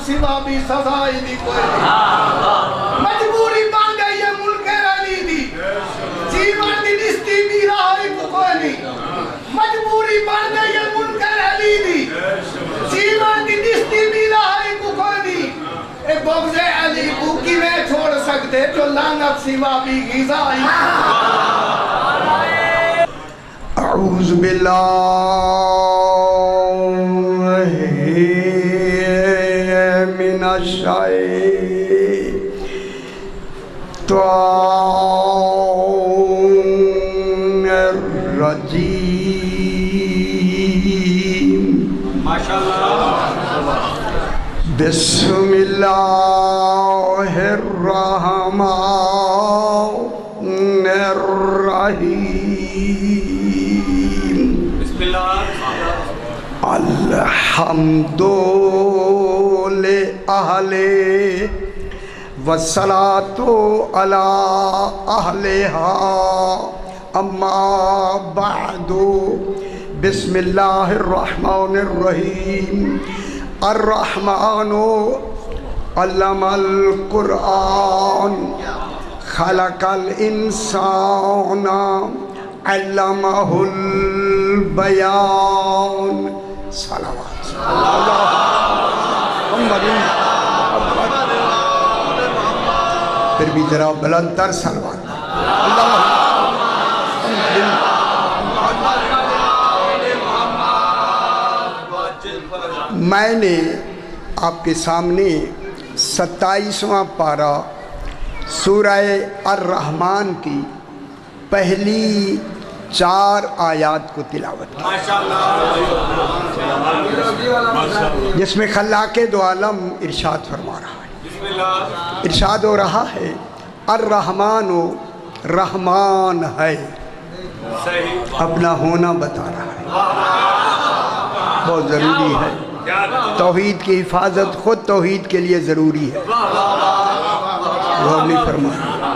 سوا بھی سزائی دی کوئی نہیں مجبوری بان گئی یہ ملک رلی دی جیون دی نستی بھی رہائی کو کوئی نہیں مجبوری بان گئی یہ ملک رلی دی جیون دی نستی بھی رہائی کو کوئی نہیں اے بغض علی کو کی میں چھوڑ سکتے جو لعنت سوا بھی غذائی اعوذ باللہ من الشیطان الرجیم بسم اللہ الرحمن الرحیم الحمد لأہل والصلاة على أهلها أما بعد بسم اللہ الرحمن الرحیم الرحمن علم القرآن خلق الانسان علمہ البیان صلوات پھر بھی ذرا بلند تر صلوات میں نے آپ کے سامنے 27واں پارہ سورہ الرحمن کی پہلی 4 آیات کو تلاوت کی جس میں خلاق دو عالم ارشاد فرما رہا ہے ارشاد ہو رہا ہے الرحمن رحمان ہے اپنا ہونا بتا رہا ہے بہت ضروری ہے توحید کی حفاظت خود توحید کے لیے ضروری ہے غور نہیں فرمایا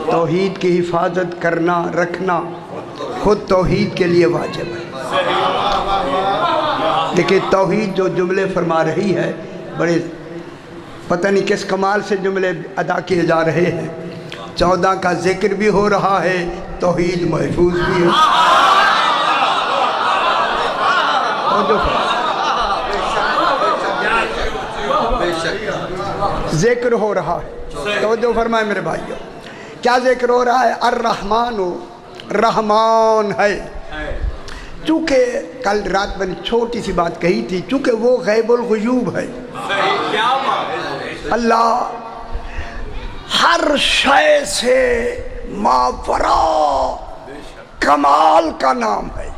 توحید کی حفاظت کرنا رکھنا خود توحید کے لیے واجب ہے لیکن توحید جو جملے فرما رہی ہے بڑے پتہ نہیں کس کمال سے جملے ادا کیے جا رہے ہیں 14 کا ذکر بھی ہو رہا ہے توحید محفوظ بھی ہے ذکر ہو رہا ہے توجہ فرمائے میرے بھائیو کیا ذکر ہو رہا ہے الرحمن رحمان ہے چونکہ کل رات میں نے چھوٹی سی بات کہی تھی چونکہ وہ غیب الغیوب ہے اللہ ہر شے سے ماورا کمال کا نام ہے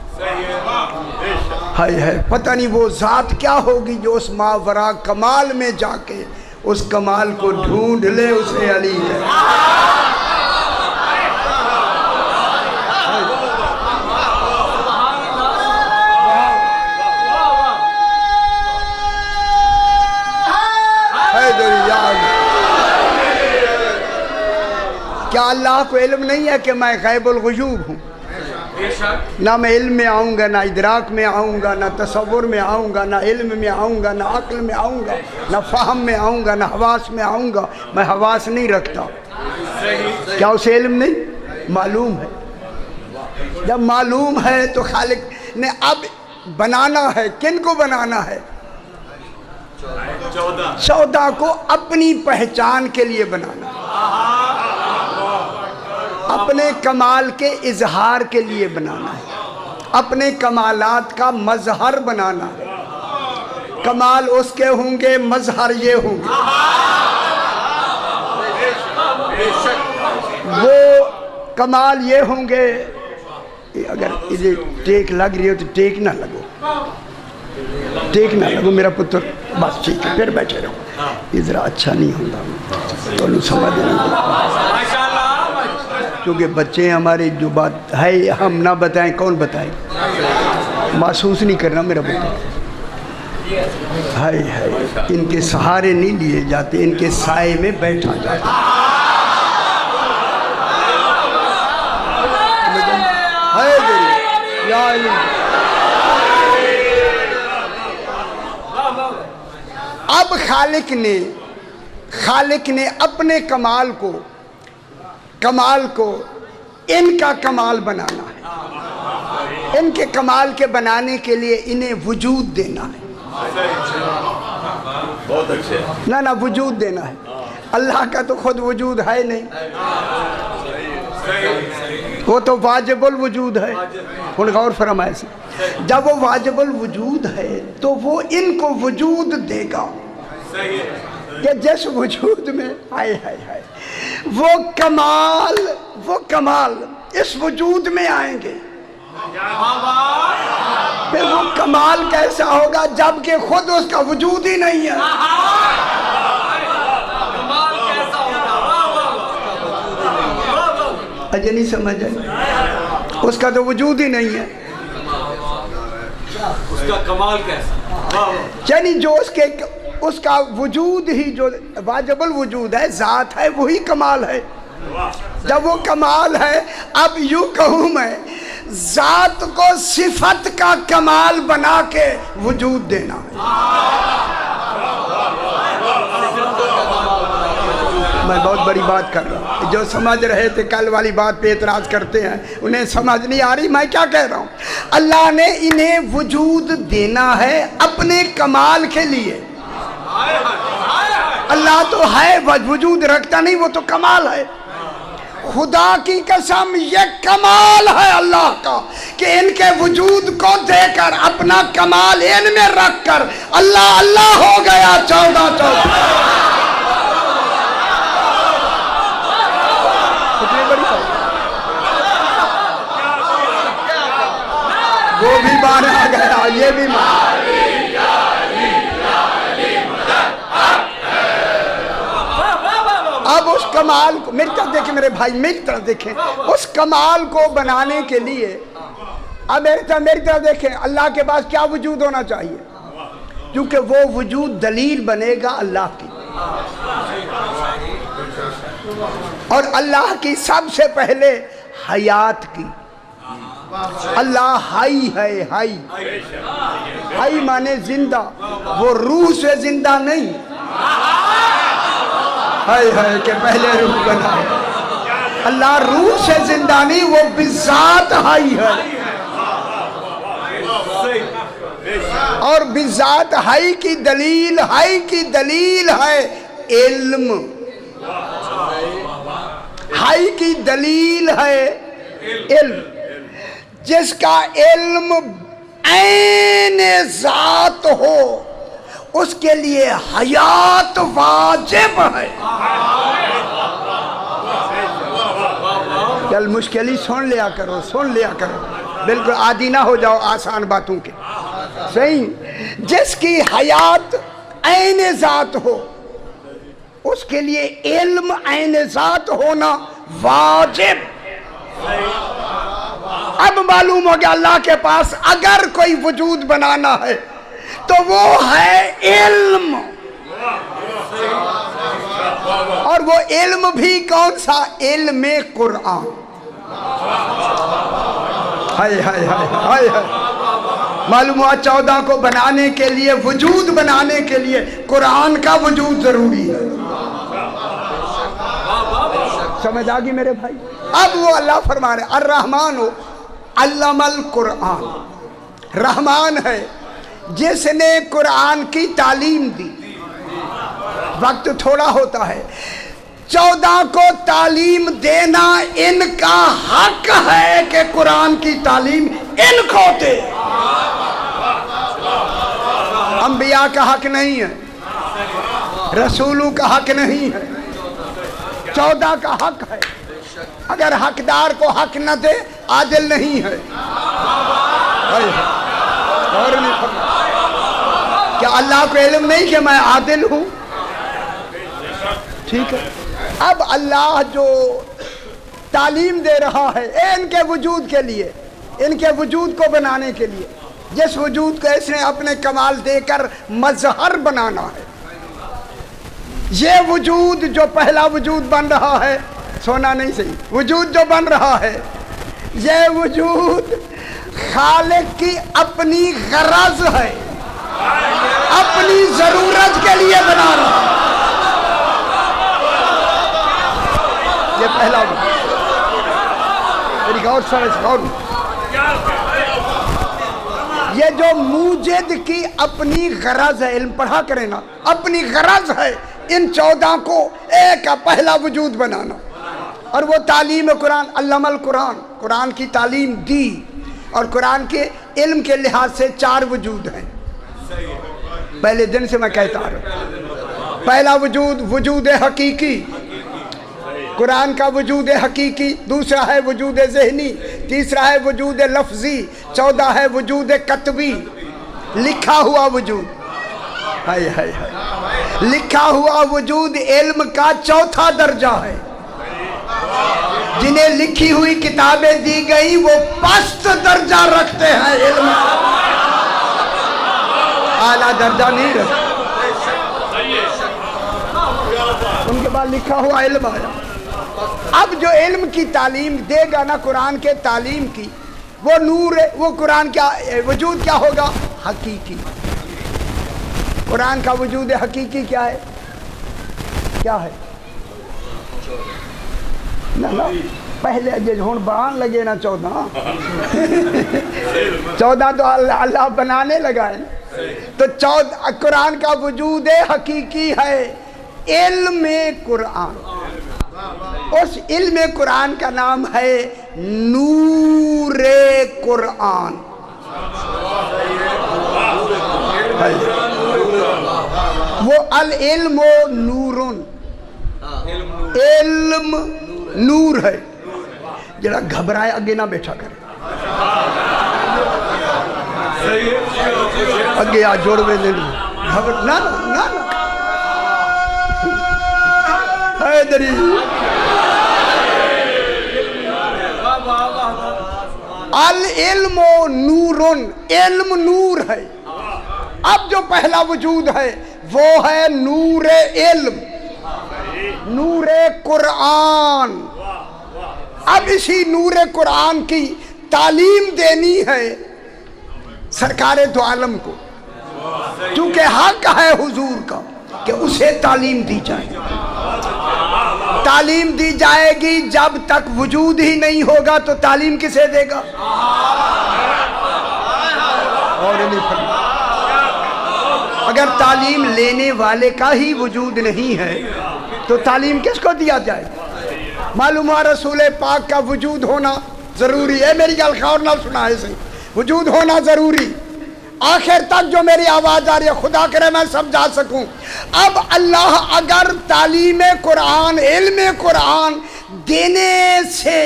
پتہ نہیں وہ ذات کیا ہوگی جو اس ماورا کمال میں جا کے اس کمال کو ڈھونڈ لے اسے علی ہے کیا اللہ کو علم نہیں ہے کہ میں غیب الغیوب ہوں نہ میں علم میں آؤں گا نہ ادراک میں آؤں گا نہ تصور میں آؤں گا نہ علم میں آؤں گا نہ عقل میں آؤں گا نہ فہم میں آؤں گا نہ حواس میں آؤں گا میں حواس نہیں رکھتا کیا اسے علم نہیں معلوم ہے جب معلوم ہے تو خالق نے اب بنانا ہے کن کو بنانا ہے 14 کو اپنی پہچان کے لیے بنانا اپنے کمال کے اظہار کے لیے بنانا ہے اپنے کمالات کا مظہر بنانا ہے کمال اس کے ہوں گے مظہر یہ ہوں گے وہ کمال یہ ہوں گے اگر اسے ٹیک لگ رہی ہو تو ٹیک نہ لگو میرا پتر بس ٹھیک ہے پھر بیٹھے رہو یہ ذرا اچھا نہیں ہوتا تو سمجھ نہیں کیونکہ بچے ہمارے جو بات ہے ہم نہ بتائیں کون بتائیں محسوس نہیں کرنا میرا پتر ہے ان کے سہارے نہیں لیے جاتے ان کے سائے میں بیٹھا جاتا اب خالق نے اپنے کمال کو ان کا کمال بنانا ہے، ان کے کمال کے بنانے کے لیے انہیں وجود دینا ہے۔ بہت اچھے، نہ وجود دینا ہے۔ اللہ کا تو خود وجود ہے نہیں، وہ تو واجب الوجود ہے۔ غور فرمائے سے جب وہ واجب الوجود ہے تو وہ ان کو وجود دے گا کہ جس وجود میں وہ کمال اس وجود میں آئیں گے۔ پھر وہ کمال کیسا ہوگا جبکہ خود اس کا وجود ہی نہیں ہے؟ اجے نہیں سمجھ آئی؟ اس کا تو وجود ہی نہیں ہے، اس کا کمال کیسا؟ یعنی جو اس کا وجود ہی جو واجب الوجود ہے، ذات ہے، وہی کمال ہے۔ جب وہ کمال ہے، اب یوں کہوں میں ذات کو صفت کا کمال بنا کے وجود دینا ہے۔ میں بہت بڑی بات کر رہا ہوں، جو سمجھ رہے تھے کل والی بات پہ اعتراض کرتے ہیں، انہیں سمجھ نہیں آ رہی میں کیا کہہ رہا ہوں۔ اللہ نے انہیں وجود دینا ہے اپنے کمال کے لیے۔ اللہ تو ہے، وجود رکھتا نہیں، وہ تو کمال ہے۔ خدا کی قسم یہ کمال ہے اللہ کا کہ ان کے وجود کو دے کر اپنا کمال ان میں رکھ کر اللہ اللہ ہو گیا 14 وہ بھی مانا گیا، یہ بھی مانا۔ اب اس کمال کو میری طرف دیکھیں میرے بھائی، میری طرف دیکھیں، اس کمال کو بنانے کے لیے اب میری طرف دیکھیں اللہ کے پاس کیا وجود ہونا چاہیے، کیونکہ وہ وجود دلیل بنے گا اللہ کی، اور اللہ کی سب سے پہلے حیات کی۔ اللہ حی ہے، حی مانے زندہ، وہ روح سے زندہ نہیں ہے کہ پہلے روح بنا ہے۔ اللہ روح سے زندہ نہیں، وہ بذات حی ہے، اور بذات حی کی دلیل ہے علم۔ حی کی دلیل ہے علم، جس کا علم عین ذات ہو اس کے لیے حیات واجب ہے۔ چل مشکل ہی سن لیا کرو، بالکل عادی نہ ہو جاؤ آسان باتوں کے۔ صحیح، جس کی حیات عین ذات ہو اس کے لیے علم عین ذات ہونا واجب۔ اب معلوم ہو گیا اللہ کے پاس اگر کوئی وجود بنانا ہے تو وہ ہے علم، اور وہ علم بھی کون سا؟ علم قرآن۔ معلوم ہوا 14 کو بنانے کے لیے، وجود بنانے کے لیے قرآن کا وجود ضروری ہے۔ سمجھ آگی میرے بھائی؟ اب وہ اللہ فرما رہے الرحمن علم القرآن، رحمان ہے جس نے قرآن کی تعلیم دی۔ وقت تھوڑا ہوتا ہے، 14 کو تعلیم دینا ان کا حق ہے کہ قرآن کی تعلیم ان کو دے۔ انبیاء کا حق نہیں ہے، رسولوں کا حق نہیں ہے، 14 کا حق ہے۔ اگر حقدار کو حق نہ دے عادل نہیں ہے۔ اور کیا اللہ کو علم نہیں کہ میں عادل ہوں؟ ٹھیک ہے، اب اللہ جو تعلیم دے رہا ہے ان کے وجود کے لیے، ان کے وجود کو بنانے کے لیے، جس وجود کو اس نے اپنے کمال دے کر مظہر بنانا ہے۔ یہ وجود جو پہلا وجود بن رہا ہے، سونا نہیں صحیح، وجود جو بن رہا ہے یہ وجود خالق کی اپنی غرض ہے، اپنی ضرورت کے لیے بنا رہا ہے۔ یہ پہلا میری غور سے غور، یہ جو موجد کی اپنی غرض ہے، علم پڑھا کریں نا، اپنی غرض ہے ان 14 کو ایک پہلا وجود بنانا، اور وہ تعلیم قرآن، علم القرآن، قرآن کی تعلیم دی، اور قرآن کے علم کے لحاظ سے 4 وجود ہیں۔ پہلے دن سے میں کہتا ہوں، پہلا وجود وجود حقیقی، قرآن کا وجود حقیقی، دوسرا ہے وجود ذہنی، تیسرا ہے وجود لفظی، 14 ہے وجود کتبی، لکھا ہوا وجود۔ ہائے ہائے ہائے، لکھا ہوا وجود علم کا 4تھا درجہ ہے۔ جنہیں لکھی ہوئی کتابیں دی گئی وہ پست درجہ رکھتے ہیں، علم اعلیٰ درجہ نہیں رکھتے۔ ان کے بعد لکھا ہوا علم آیا۔ اب جو علم کی تعلیم دے گا نا، قرآن کے تعلیم کی، وہ نور، وہ قرآن کا وجود کیا ہوگا؟ حقیقی۔ قرآن کا وجود حقیقی کیا ہے؟ کیا ہے؟ نا پہلے ہون بان لگے نا 14 تو اللہ بنانے لگا ہے، تو 14 قرآن کا وجود حقیقی ہے علم قرآن۔ اس علم قرآن کا نام ہے نور قرآن۔ وہ العلم نورن، علم نور ہے۔ جڑا گھبرائے اگے نہ بیٹھا کرے، اگے آ جوڑ میں نہیں گھبر نہ نہ حیدری۔ العلم نورن، علم نور ہے۔ اب جو پہلا وجود ہے وہ ہے نور علم، نور قرآن۔ اب اسی نور قرآن کی تعلیم دینی ہے سرکار دو عالم کو، چونکہ حق ہے حضور کا کہ اسے تعلیم دی جائے۔ تعلیم دی جائے گی جب تک وجود ہی نہیں ہوگا تو تعلیم کسے دے گا؟ اور اگر تعلیم لینے والے کا ہی وجود نہیں ہے تو تعلیم کس کو دیا جائے؟ معلوم ہوا رسول پاک کا وجود ہونا ضروری ہے۔ میری گل خور نہ سنا ہے صحیح، وجود ہونا ضروری۔ آخر تک جو میری آواز آ رہی ہے خدا کرے میں سمجھا سکوں۔ اب اللہ اگر تعلیم قرآن، علم قرآن دینے سے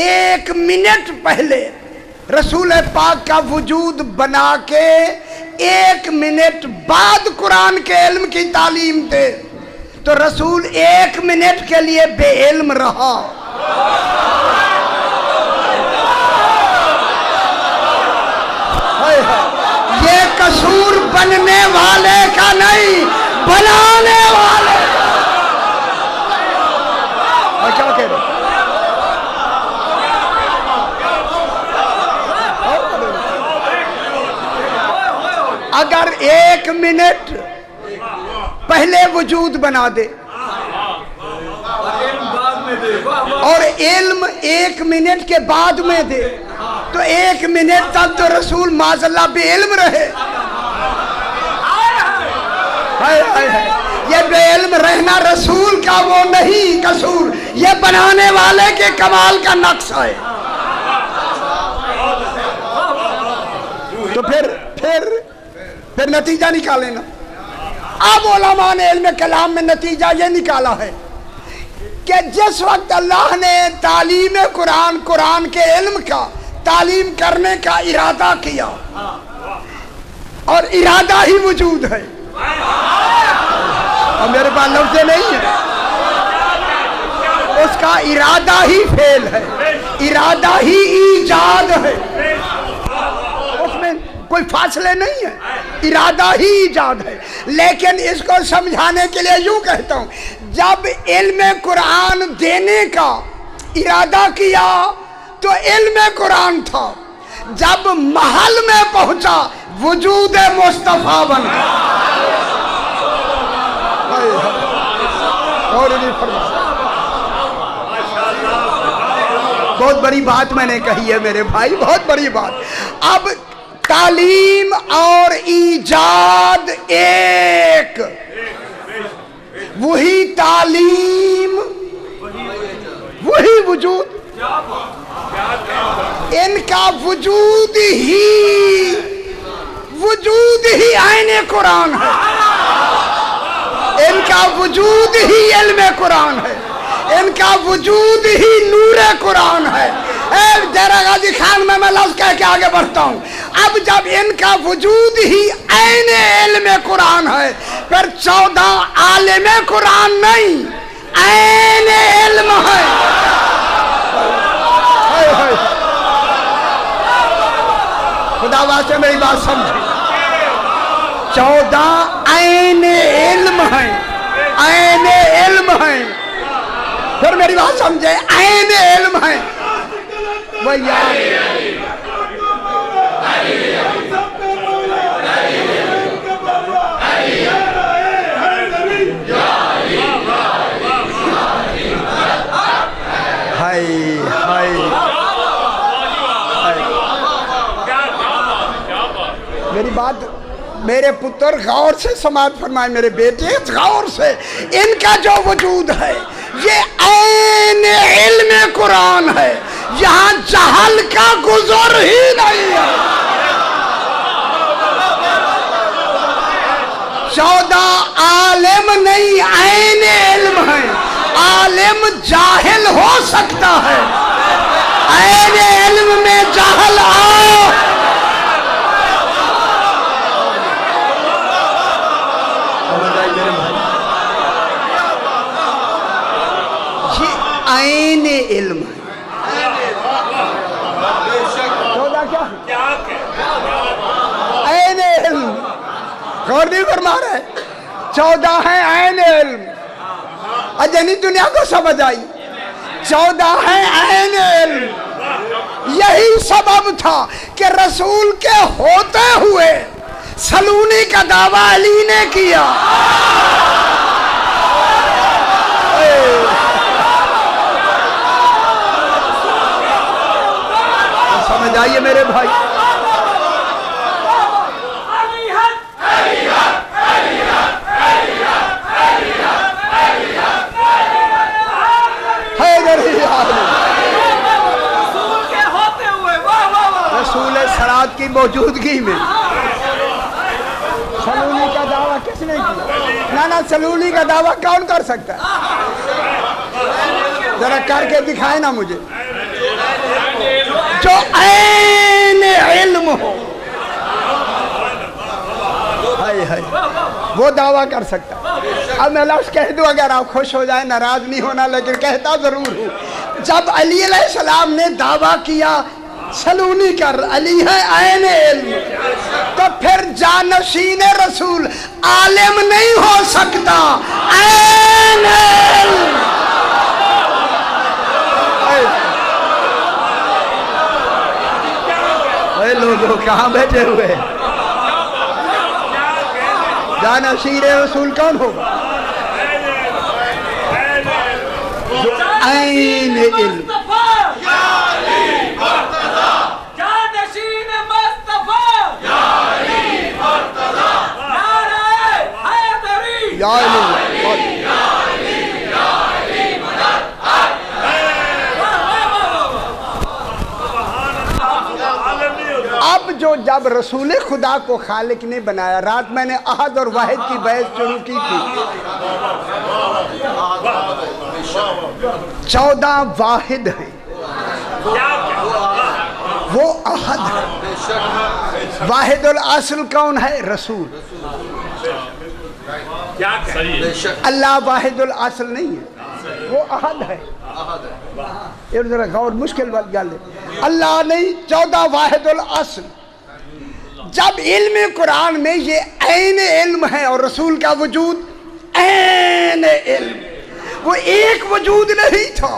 1 منٹ پہلے رسول پاک کا وجود بنا کے 1 منٹ بعد قرآن کے علم کی تعلیم دے تو رسول 1 منٹ کے لیے بے علم رہا۔ یہ قصور بننے والے کا نہیں، بنانے والے کا۔ اور کیا کہہ رہے؟ اگر 1 منٹ پہلے وجود بنا دے اور علم 1 منٹ کے بعد میں دے تو 1 منٹ تک تو رسول معاذ اللہ بے علم رہے۔ یہ بے علم رہنا رسول کا وہ نہیں قصور، یہ بنانے والے کے کمال کا نقص ہے۔ تو پھر نتیجہ نکالے نا۔ اب علماء نے علم کلام میں نتیجہ یہ نکالا ہے کہ جس وقت اللہ نے تعلیم قرآن، قرآن کے علم کا تعلیم کرنے کا ارادہ کیا، اور ارادہ ہی وجود ہے، اور میرے پاس لفظ نہیں ہے، اس کا ارادہ ہی فعل ہے، ارادہ ہی ایجاد ہے، اس میں کوئی فاصلے نہیں ہے، ارادہ ہی ایجاد ہے۔ لیکن اس کو سمجھانے کے لیے یوں کہتا ہوں، جب علم قرآن دینے کا ارادہ کیا تو علم قرآن تھا، جب محل میں پہنچا وجود مصطفیٰ بن گیا۔ غور نہیں فرمایا. بہت بڑی بات میں نے کہی ہے میرے بھائی, بہت بڑی بات. اب تعلیم اور ایجاد ایک, وہی تعلیم وہی وجود, ان کا وجود ہی عین قرآن ہے, ان کا وجود ہی علم قرآن ہے, ان کا وجود ہی نور قرآن ہے. ڈیرہ غازی خان میں لفظ کہہ کے آگے بڑھتا ہوں. اب جب ان کا وجود ہی عین علم قرآن ہے, پھر 14 عالم قرآن نہیں, عین علم ہے. خدا واسطے میری بات سمجھیں, 14 عین علم ہیں, عین علم ہیں. پھر میری بات سمجھے, عین علم ہے. وہ میری بات, میرے پتر غور سے سماعت فرمائے, میرے بیٹے غور سے. ان کا جو وجود ہے یہ عین علم قرآن ہے, یہاں جہل کا گزر ہی نہیں ہے. 14 عالم نہیں, عین علم ہے. عالم جاہل ہو سکتا ہے, عین علم میں جاہل آؤ. یہ عین علم ہے. عین علم غور نہیں فرما رہے, 14 ہے عین علم. اجنی دنیا کو سمجھ آئی, 14 ہے عین علم. یہی سبب تھا کہ رسول کے ہوتے ہوئے سلونی کا دعویٰ علی نے کیا. سمجھ آئیے میرے بھائی, رسول سرات کی موجودگی میں سلولی کا دعویٰ کس نے کیا؟ نا سلولی کا دعویٰ کون کر سکتا ہے؟ ذرا کر کے دکھائے نا مجھے. جو عین علم ہو وہ دعویٰ کر سکتا. اب میں لفظ کہہ دوں, اگر آپ خوش ہو جائیں, ناراض نہیں ہونا, لیکن کہتا ضرور ہوں. جب علی علیہ السلام نے دعویٰ کیا سلونی کر, علی ہے عین علم, تو پھر جانشین رسول عالم نہیں ہو سکتا, عین علم. اے لوگوں کہاں بیٹھے ہوئے, جانشین رسول کون ہوگا؟ جو عین علم. اب جو جب رسول خدا کو خالق نے بنایا, رات میں نے احد اور واحد کی بحث شروع کی تھی. 14 واحد ہیں, وہ احد ہے. واحد الاصل کون ہے؟ رسول. اللہ واحد الاصل نہیں ہے, وہ احد ہے. یہ ذرا غور, مشکل گل ہے. اللہ نہیں, 14 واحد الاصل. جب علم قرآن میں یہ عین علم ہے اور رسول کا وجود عین علم, وہ ایک وجود نہیں تھا,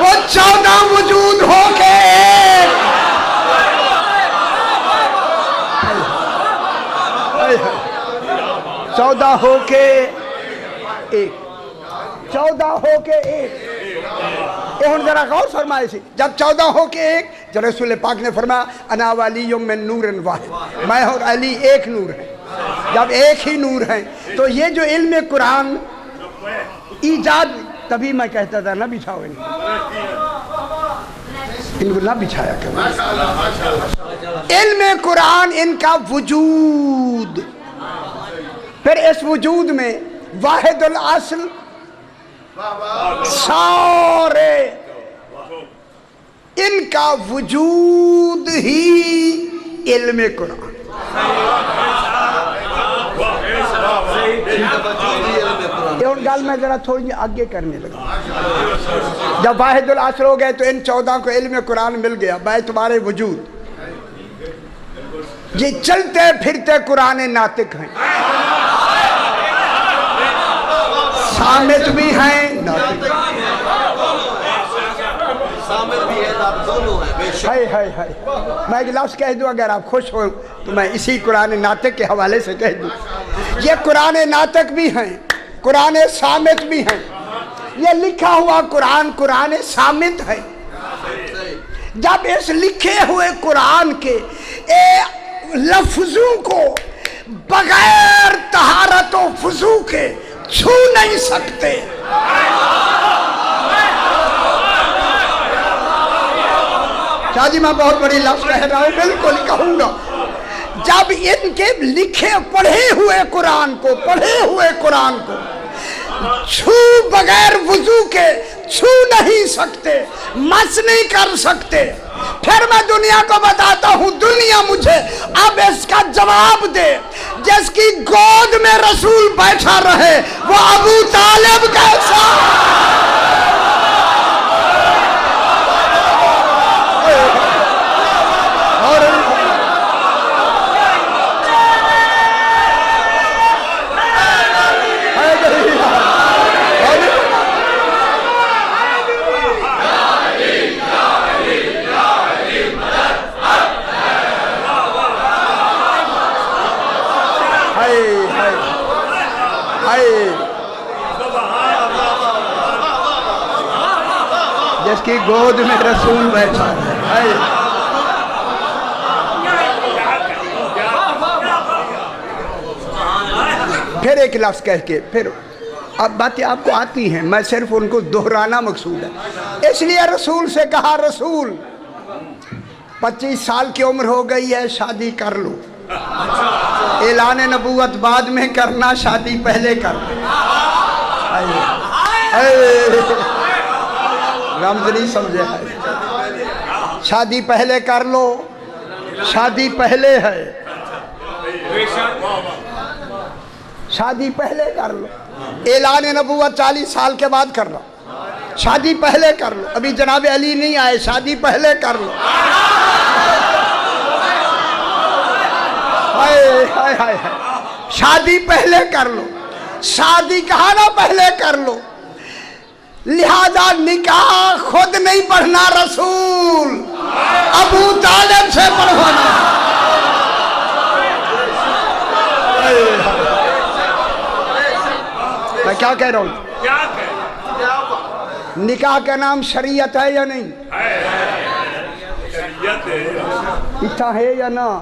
وہ 14 وجود ہو کے ایک. 14 ہو کے ایک 14 ہو کے ایک ہن ذرا غور فرمائے سی جب 14 ہو کے ایک جب رسول پاک نے فرمایا انا ولی من نور واحد میں اور علی ایک نور ہیں جب ایک ہی نور ہیں تو یہ جو علم قرآن ایجاد تبھی میں کہتا تھا نہ بچھاؤ ان کو نہ بچھایا کرو علم قرآن ان کا وجود پھر اس وجود میں واحد الاصل سارے ان کا وجود ہی علم قرآن اور گل میں ذرا تھوڑی آگے کرنے لگا جب واحد الاصل ہو گئے تو ان 14 کو علم قرآن مل گیا باعتبار وجود یہ چلتے پھرتے قرآن ناطق ہیں سامت بھی ہیں ناطق میں ایک لفظ کہہ دوں اگر آپ خوش ہو تو میں اسی قرآن ناطق کے حوالے سے کہہ دوں یہ قرآن ناطق بھی ہیں قرآن سامت بھی ہیں یہ لکھا ہوا قرآن قرآن سامت ہے جب اس لکھے ہوئے قرآن کے لفظوں کو بغیر طہارت و وضو کے چھو نہیں سکتے شاہ جی میں بہت بڑی لفظ کہہ رہا ہوں بالکل کہوں گا جب ان کے لکھے پڑھے ہوئے قرآن کو چھو بغیر وضو کے چھو نہیں سکتے مس نہیں کر سکتے پھر میں دنیا کو بتاتا ہوں دنیا مجھے اب اس کا جواب دے جس کی گود میں رسول بیٹھا رہے وہ ابو طالب کیسا جس کی گود میں رسول بیٹھا ہے پھر ایک لفظ کہہ کے پھر اب باتیں آپ کو آتی ہیں میں صرف ان کو دہرانا مقصود ہے اس لیے رسول سے کہا رسول 25 سال کی عمر ہو گئی ہے شادی کر لو اعلان نبوت بعد میں کرنا شادی پہلے کر رمز نہیں سمجھے ہے شادی پہلے کر لو شادی پہلے ہے شادی پہلے کر لو اعلان نبوت 40 سال کے بعد کر لو شادی پہلے کر لو ابھی جناب علی نہیں آئے شادی پہلے کر لو شادی پہلے کر لو شادی کہا نا پہلے کر لو لہذا نکاح خود نہیں پڑھنا رسول ابو طالب سے پڑھوانا میں کیا کہہ رہا ہوں نکاح کا نام شریعت ہے یا نہیں اتنا ہے یا نہ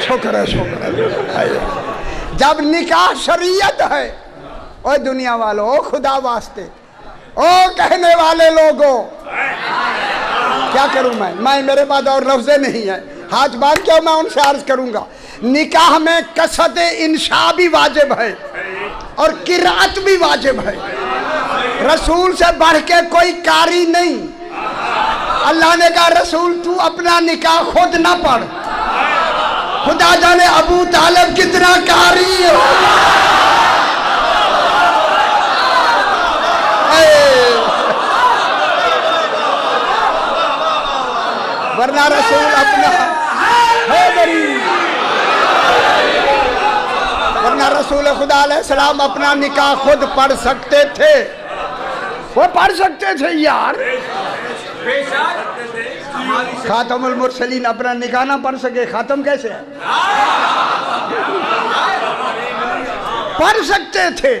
شکر ہے جب نکاح شریعت ہے اوہ دنیا والوں او خدا واسطے او کہنے والے لوگوں کیا کروں میں میرے بعد اور لفظیں نہیں ہیں ہاتھ باندھ کے میں ان سے عرض کروں گا نکاح میں قصد انشاء بھی واجب ہے اور قرأت بھی واجب ہے رسول سے بڑھ کے کوئی قاری نہیں اللہ نے کہا رسول تو اپنا نکاح خود نہ پڑھ خدا جانے ابو طالب کتنا قاری ہے ورنہ رسول اپنا ورنہ رسول خدا علیہ السلام اپنا نکاح خود پڑھ سکتے تھے وہ پڑھ سکتے تھے یار خاتم المرسلین اپنا نکاح نہ پڑھ سکے خاتم کیسے ہے پڑھ سکتے تھے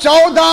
14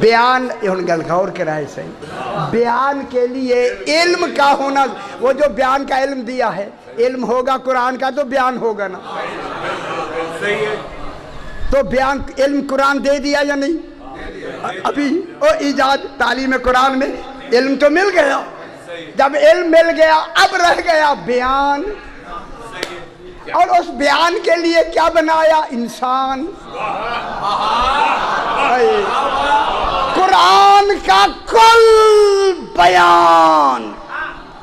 بیان گل غور کرائے صحیح، بیان کے لیے علم کا ہونا، وہ جو بیان کا علم دیا ہے، علم ہوگا قرآن کا تو بیان ہوگا نا، صحیح ہے. تو بیان علم قرآن دے دیا یا نہیں؟ ابھی وہ ایجاد تعلیم قرآن میں علم تو مل گیا، جب علم مل گیا اب رہ گیا بیان، اور اس بیان کے لیے کیا بنایا؟ انسان. قرآن کا کل بیان،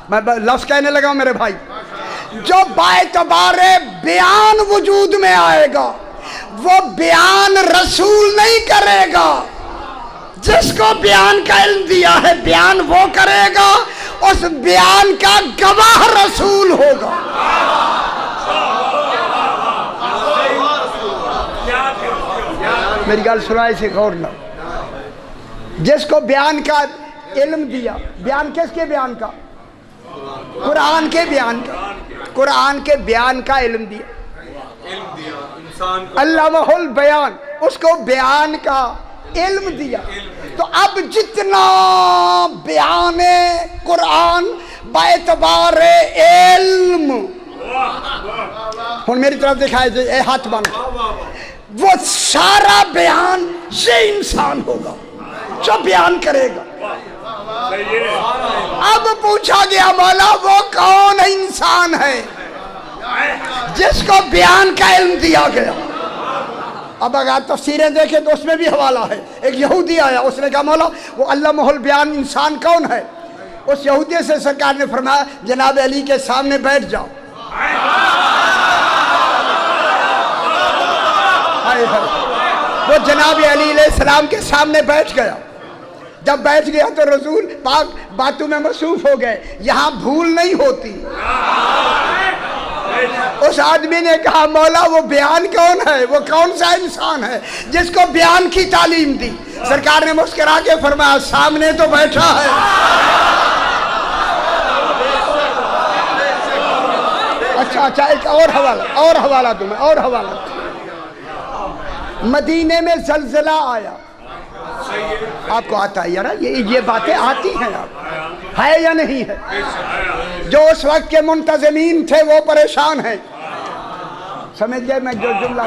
میں لفظ کہنے لگا میرے بھائی، جو باعتبار بیان وجود میں آئے گا وہ بیان رسول نہیں کرے گا. جس کو بیان کا علم دیا ہے بیان وہ کرے گا، اس بیان کا گواہ رسول ہوگا. میری گل سنائے سے غور نہ. جس کو بیان کا علم دیا، بیان کس کے بیان کا؟ قرآن کے بیان کا. قرآن کے بیان کا علم دیا، علمہ البیان، اس کو بیان کا علم دیا. تو اب جتنا بیان قرآن باعتبار علم، ہن میری طرف دکھائے جائے، اے ہاتھ باندھ، وہ سارا بیان یہ انسان ہوگا جو بیان کرے گا. اب پوچھا گیا مولا وہ کون انسان ہے جس کو بیان کا علم دیا گیا؟ اب اگر تفسیریں دیکھیں تو اس میں بھی حوالہ ہے. ایک یہودی آیا، اس نے کہا مولا وہ علمہ البیان انسان کون ہے؟ اس یہودی سے سرکار نے فرمایا جناب علی کے سامنے بیٹھ جاؤ. وہ جناب علی علیہ السلام کے سامنے بیٹھ گیا. جب بیٹھ گیا تو رسول پاک باتوں میں مصروف ہو گئے. یہاں بھول نہیں ہوتی. اس آدمی نے کہا مولا وہ بیان کون ہے؟ وہ کون سا انسان ہے جس کو بیان کی تعلیم دی؟ سرکار نے مسکرا کے فرمایا سامنے تو بیٹھا ہے. اچھا ایک اور حوالہ تمہیں اور حوالہ. مدینے میں زلزلہ آیا، آپ کو آتا ہے یار یہ باتیں آتی ہیں، آپ ہے یا نہیں ہے؟ جو اس وقت کے منتظمین تھے وہ پریشان ہیں، سمجھ گئے میں جو جملہ.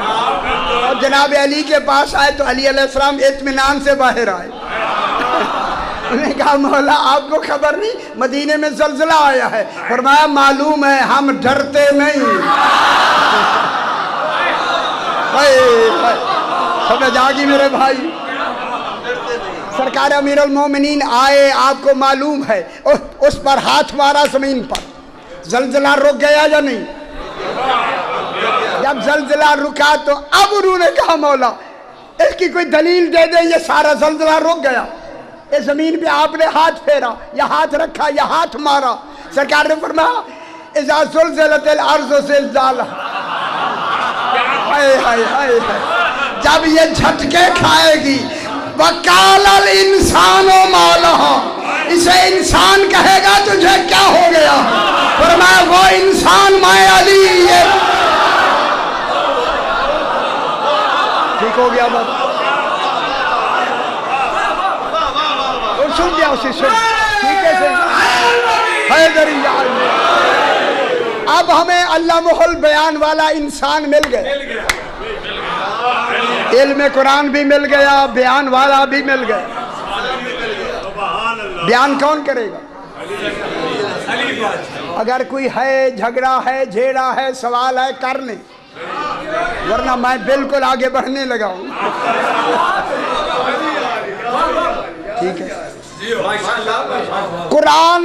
اور جناب علی کے پاس آئے تو علی علیہ السلام اطمینان سے باہر آئے. انہوں نے کہا مولا آپ کو خبر نہیں مدینے میں زلزلہ آیا ہے؟ فرمایا معلوم ہے ہم ڈرتے نہیں. سمجھ آگی میرے بھائی. سرکار امیر المومنین آئے، آپ کو معلوم ہے اس پر ہاتھ مارا زمین پر، زلزلہ رک گیا یا نہیں؟ جب زلزلہ رکا تو اب انہوں نے کہا مولا اس کی کوئی دلیل دے دے، یہ سارا زلزلہ رک گیا. اس زمین پہ آپ نے ہاتھ پھیرا یا ہاتھ رکھا یا ہاتھ مارا. سرکار نے فرمایا اذا زلزلت الارض زلزالها، جب یہ جھٹکے کھائے گی وقال الانسان ما لها، اسے انسان کہے گا تجھے کیا ہو گیا؟ فرمایا وہ انسان میں علی. ٹھیک ہو گیا بات؟ اور سن دیا اسے، سن ٹھیک ہے. حیدری اب ہمیں علامہ البیان والا انسان مل گئے، علم قرآن بھی مل گیا، بیان والا بھی مل گیا. بیان کون کرے گا؟ اگر کوئی ہے جھگڑا ہے جھیڑا ہے سوال ہے کر لیں، ورنہ میں بالکل آگے بڑھنے لگا ہوں. ٹھیک ہے. قرآن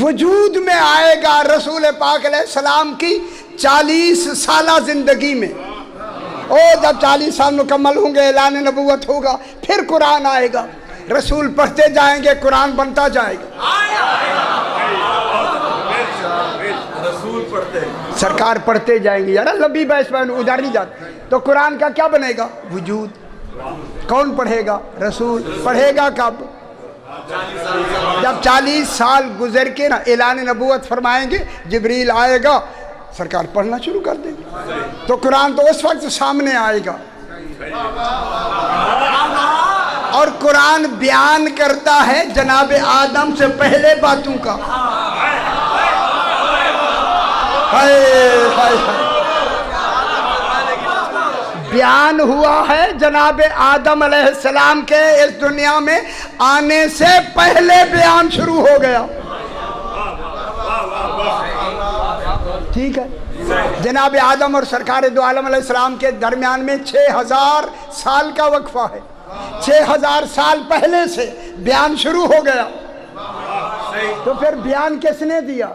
وجود میں آئے گا رسول پاک علیہ السلام کی 40 سالہ زندگی میں. جب 40 سال مکمل ہوں گے اعلان نبوت ہوگا، پھر قرآن آئے گا. رسول پڑھتے جائیں گے، قرآن بنتا جائے گا. سرکار پڑھتے جائیں گے. یار لمبی بحث میں ادھر نہیں جاتے. تو قرآن کا کیا بنے گا؟ وجود. کون پڑھے گا؟ رسول. پڑھے گا کب؟ جب 40 سال گزر کے نا اعلان نبوت فرمائیں گے، جبریل آئے گا، سرکار پڑھنا شروع کر دیں گے. تو قرآن تو اس وقت سامنے آئے گا. اور قرآن بیان کرتا ہے جناب آدم سے پہلے باتوں کا. بیان ہوا ہے جناب آدم علیہ السلام کے اس دنیا میں آنے سے پہلے بیان شروع ہو گیا. ٹھیک ہے. جناب آدم اور سرکار دو عالم علیہ السلام کے درمیان میں 6000 سال کا وقفہ ہے. 6000 سال پہلے سے بیان شروع ہو گیا. تو پھر بیان کس نے دیا؟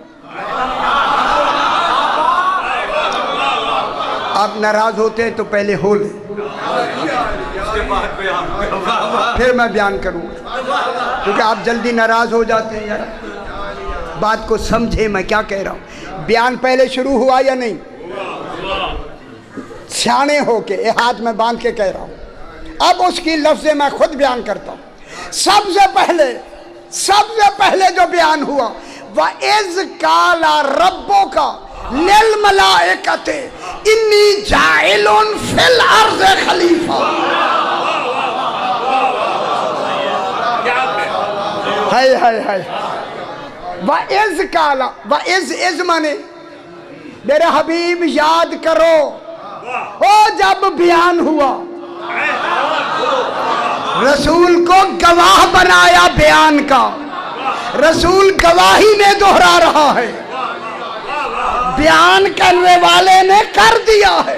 آپ ناراض ہوتے ہیں تو پہلے ہو لیں، پھر میں بیان کروں گا، کیونکہ آپ جلدی ناراض ہو جاتے ہیں. یار بات کو سمجھے میں کیا کہہ رہا ہوں. بیان پہلے شروع ہوا یا نہیں؟ سیانے ہو کے یہ ہاتھ میں باندھ کے کہہ رہا ہوں. اب اس کی لفظ میں خود بیان کرتا ہوں. سب سے پہلے جو بیان ہوا وَإِذْ قَالَ رَبُّكَ لِلْمَلَائِكَةِ إِنِّي جَاعِلٌ فِي الْأَرْضِ خَلِيفَةً. ہائے وَإِذْ قَالَ وَإِذْ مانے میرے حبیب یاد کرو او جب بیان ہوا، رسول کو گواہ بنایا بیان کا. رسول گواہی میں دہرا رہا ہے، بیان کرنے والے نے کر دیا ہے.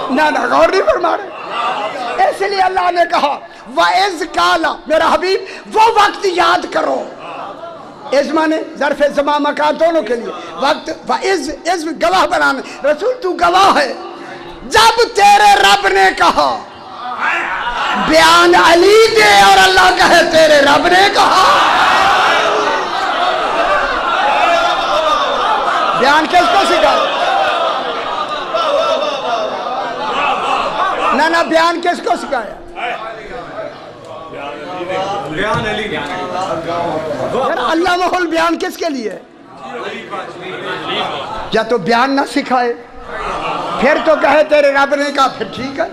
نہ غور نہیں فرما رہے. اس لیے اللہ نے کہا وَإِذْ قَالَ میرا حبیب وہ وقت یاد کرو. اس مانے ظرف زمان مکان دونوں کے لیے وقت. وَإِذْ گواہ بنانا، رسول تو گواہ ہے جب تیرے رب نے کہا بیان علی دے اور اللہ کہے تیرے رب نے کہا. بیان کس کو سکھایا؟ نہ بیان کس کو سکھایا؟ اللہ محل بیان کس کے لیے؟ یا تو بیان نہ سکھائے پھر تو کہے تیرے رب نے کہا، پھر ٹھیک ہے.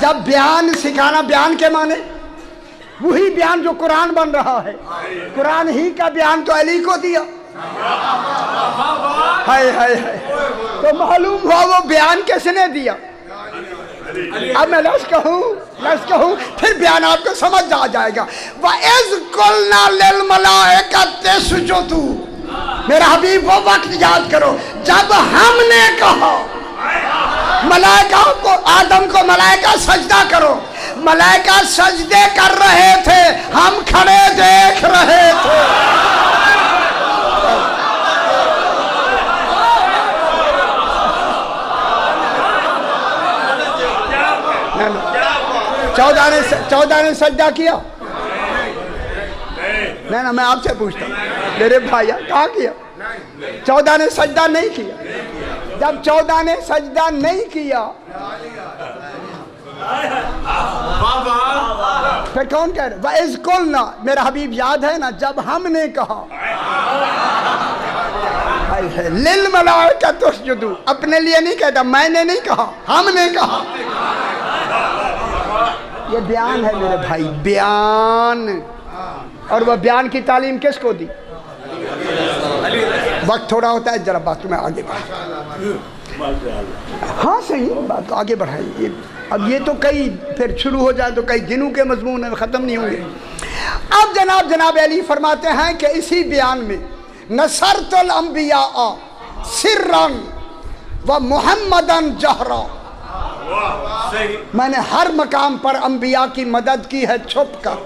جب بیان سکھانا، بیان کے معنی وہی بیان جو قرآن بن رہا ہے، قرآن ہی کا بیان تو علی کو دیا. تو معلوم ہوا وہ بیان کس نے دیا. اب میں لفظ کہوں پھر بیان آپ کو سمجھ آ جائے گا. وَإِذْ قُلْنَا لِلْمَلَائِكَةِ اسْجُدُوا میرا حبیب وہ وقت یاد کرو جب ہم نے کہا ملائکہ کو، آدم کو ملائکہ سجدہ کرو. ملائکہ سجدے کر رہے تھے، ہم کھڑے دیکھ رہے تھے. چودہ نے سجدہ کیا؟ نہیں میں آپ سے پوچھتا ہوں میرے بھائی، کہاں کیا؟ 14 نے سجدہ نہیں کیا. جب 14 نے سجدہ نہیں کیا پھر کون کہہ رہے؟ وَإِذْ قُلْنَا میرا حبیب یاد ہے نا جب ہم نے کہا لِلْمَلَائِكَةِ اسْجُدُوا، اپنے لیے نہیں کہتا، میں نے نہیں کہا، ہم نے کہا. یہ بیان ہے میرے بھائی، بیان. اور وہ بیان کی تعلیم کس کو دی؟ وقت تھوڑا ہوتا ہے، ذرا بات میں آگے بڑھائیں. ہاں صحیح بات آگے بڑھائیں. اب یہ تو کئی پھر شروع ہو جائے تو کئی دنوں کے مضمون ہیں، ختم نہیں ہوں گے. اب جناب علی فرماتے ہیں کہ اسی بیان میں نصرت الانبیاء سرا و محمدا جہرا، میں نے ہر مقام پر انبیاء کی مدد کی ہے چھپ کر.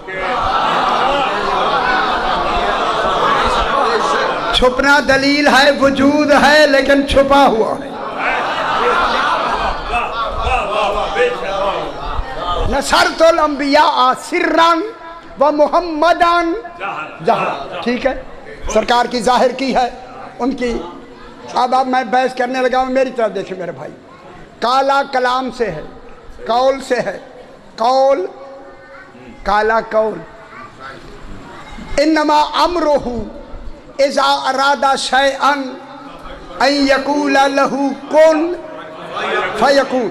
چھپنا دلیل ہے، وجود ہے لیکن چھپا ہوا ہے. نصرت الانبیاء سرا و محمدا جہرا. ٹھیک ہے، سرکار کی ظاہر کی ہے ان کی. اب میں بحث کرنے لگا ہوں، میری طرف دیکھیں میرے بھائی. کالا کلام سے ہے، قول سے ہے، قول کالا قول. انما امرہ اذا اراد شیئا ان یقول لہ کن فیکون.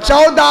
14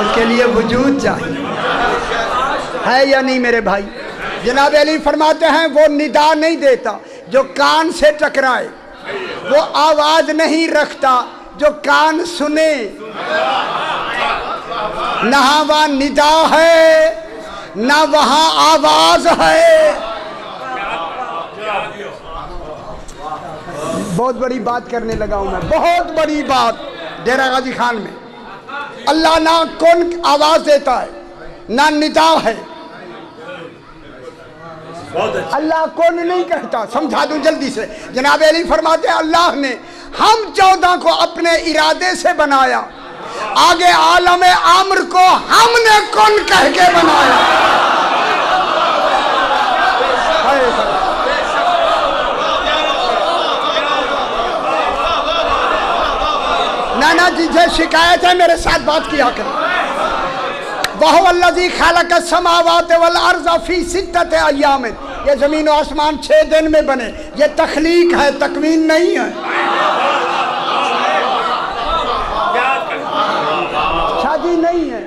اس کے لیے وجود چاہیے، ہے یا نہیں میرے بھائی؟ جناب علی فرماتے ہیں وہ ندا نہیں دیتا جو کان سے ٹکرائے، وہ آواز نہیں رکھتا جو کان سنے، نہ وہاں ندا ہے نہ وہاں آواز ہے۔ بہت بڑی بات کرنے لگا ہوں میں، بہت بڑی بات ڈیرہ غازی خان میں۔ اللہ نہ کون آواز دیتا ہے نہ ندا ہے، اللہ کون نہیں کہتا۔ سمجھا دوں جلدی سے، جناب علی فرماتے ہیں اللہ نے ہم 14 کو اپنے ارادے سے بنایا، آگے عالم امر کو ہم نے کون کہہ کے بنایا۔ نانا جی سے شکایت ہے میرے ساتھ بات کیا کریں۔ وَهُوَ الَّذِي خَلَقَ السَّمَاوَاتِ وَالْأَرْضَ فِي سِتَّةِ أَيَّامٍ، یہ زمین و آسمان 6 دن میں بنے، یہ تخلیق ہے، تکوین نہیں ہے۔ شادی نہیں ہے۔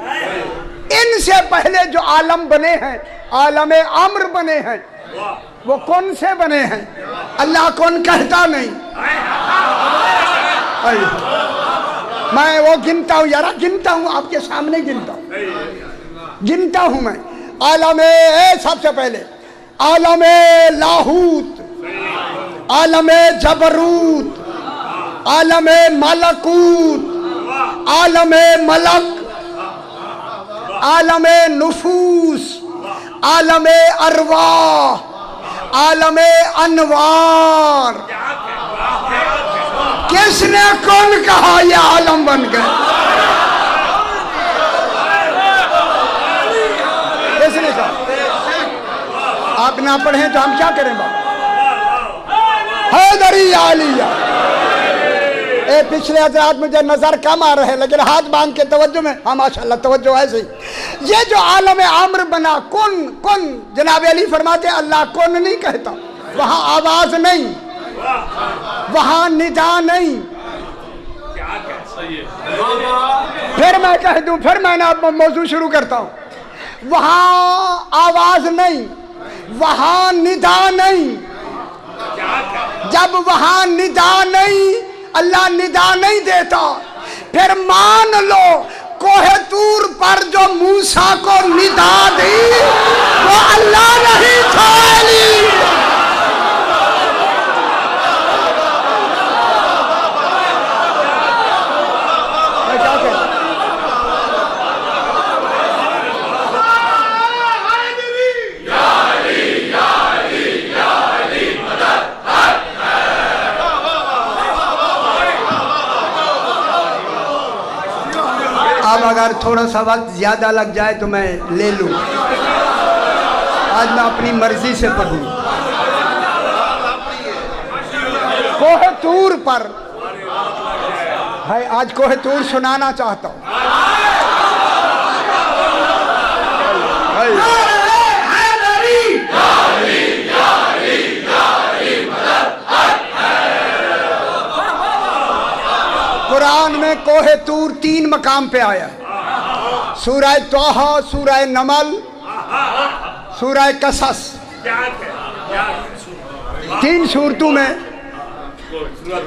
ان سے پہلے جو عالم بنے ہیں، عالم امر بنے ہیں، وہ کون سے بنے ہیں؟ اللہ کون کہتا نہیں۔ میں وہ گنتا ہوں یارا، گنتا ہوں آپ کے سامنے گنتا ہوں میں۔ عالم سب سے پہلے عالم لاہوت، عالم جبروت، عالم ملکوت، عالم ملک، عالم نفوس، عالم ارواح، عالم انوار۔ کس نے کون کہا یہ عالم بن گئے؟ کس نے کہا؟ آپ نہ پڑھیں تو ہم کیا کریں بابا؟ حیدری عالیہ۔ اے پچھلے حضرات مجھے نظر کم آ رہے لیکن ہاتھ باندھ کے توجہ میں، ہاں ماشاءاللہ توجہ ہے صحیح۔ یہ جو عالم عامر بنا، کن جناب علی فرماتے اللہ کن نہیں کہتا، وہاں آواز نہیں، وہاں ندا نہیں۔ پھر میں کہہ دوں، پھر میں نے اب موضوع شروع کرتا ہوں۔ وہاں آواز نہیں، وہاں ندا نہیں۔ جب وہاں ندا نہیں، اللہ ندا نہیں دیتا، پھر مان لو کوہ طور پر جو موسیٰ کو ندا دی وہ اللہ نہیں تھا علی۔ اب اگر تھوڑا سا وقت زیادہ لگ جائے تو میں لے لوں، آج میں اپنی مرضی سے پڑھوں۔ کوہ طور پر ہے، آج کوہ طور سنانا چاہتا ہوں۔ قرآن میں کوہ طور 3 مقام پہ آیا ہے، سورہ طٰہٰ، سورہ نمل، سورہ قصص۔ 3 سورتوں میں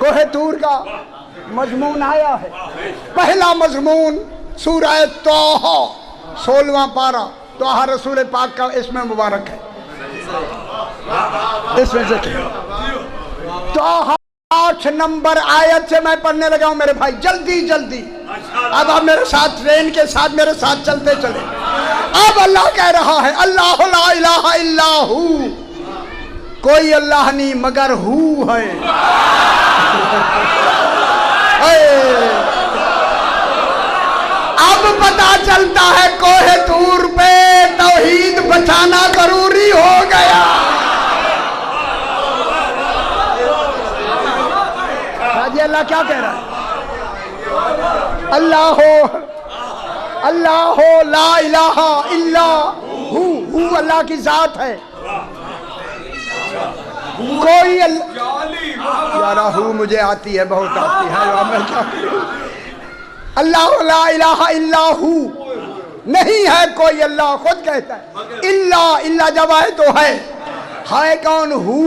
کوہ طور کا مضمون آیا ہے۔ پہلا مضمون سورہ طٰہٰ 16واں پارہ، طٰہٰ رسول پاک کا اسم مبارک ہے، اس میں ذکر طٰہٰ 8 نمبر آیت سے میں پڑھنے لگا ہوں میرے بھائی، جلدی جلدی۔ اب آپ میرے ساتھ ٹرین کے ساتھ میرے ساتھ چلتے چلے۔ اب اللہ کہہ رہا ہے اللہ لا الہ الا ہو، کوئی اللہ نہیں مگر ہو ہے۔ اب پتا چلتا ہے کوہ طور پہ توحید بچانا ضروری ہو گیا۔ اللہ کیا کہہ رہا ہے؟ اللہ ہو لا الہ الا ہو اللہ کی ذات ہے، کوئی یارا ہو مجھے آتی ہے، بہت آتی ہے، میں کیا کروں؟ اللہ لا الہ الا ہو نہیں ہے کوئی اللہ، خود کہتا ہے اللہ جب آئے تو ہے کون؟ ہو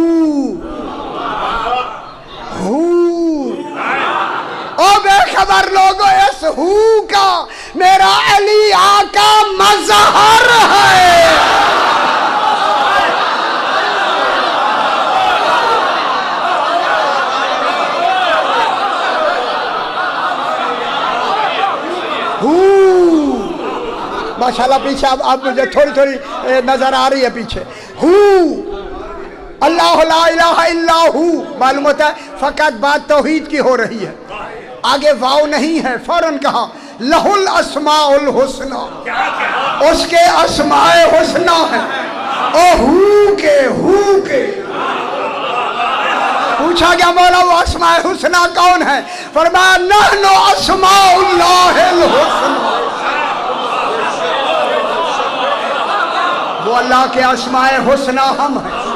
او بے خبر لوگوں، اس ہو کا میرا علی آقا مظہر ہے۔ ماشاءاللہ پیچھے اب مجھے تھوڑی نظر آ رہی ہے پیچھے۔ اللہ لا الہ الا ہو، معلوم ہوتا ہے فقط بات توحید کی ہو رہی ہے، آگے واو نہیں ہے، فوراً کہا لہ الاسماء الحسنی، اس کے اسماء حسنی ہیں۔ او ہو کے پوچھا گیا مولا وہ اسماء حسنی کون ہے؟ فرمایا نحن اسماء اللہ الحسنی، وہ اللہ کے اسماء حسنی ہم ہیں۔